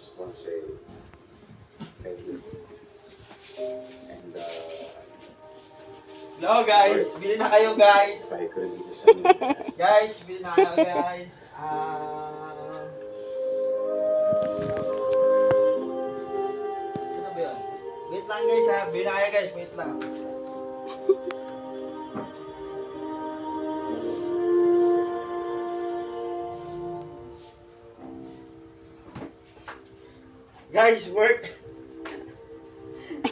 sponsor. Thank you. And, Hello guys, bili na kayo guys. bye ko rin dito sa Guys, bili na kayo guys. Ano ba yun? Wait lang guys ha, bili na kayo guys, wait lang. Guys, work!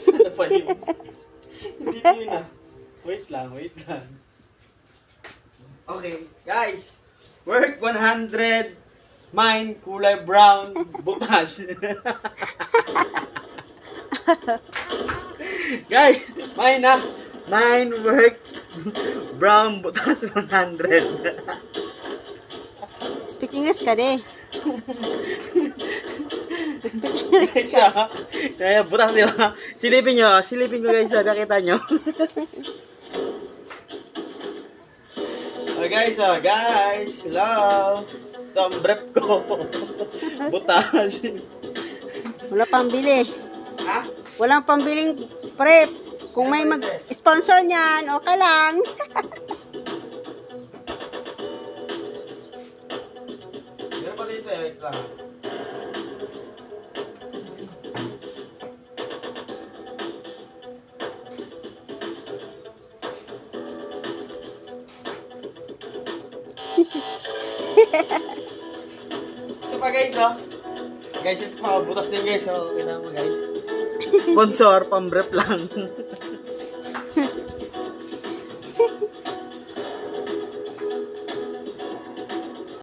Ano pa yun? Hindi yun na. Wait lang, wait lang. Okay, guys. Work 100. Mine, kulay brown, butas. Guys, mine na. Mine, work, brown, butas, 100. Speak English ka de. Guys, kaya butas, di ba? Silipin ko guys, nakita nyo. Oh guys, hello. Ito ang brief ko. Butas. Wala pang bili. Ha? Walang pambiling prep. Kung may mag-sponsor niyan, okay lang. Meron pa dito eh, wait lang. Ito pa guys, oh. Guys, ito pa, butas din guys, oh. Kita mo guys. Sponsor, pang-brief lang.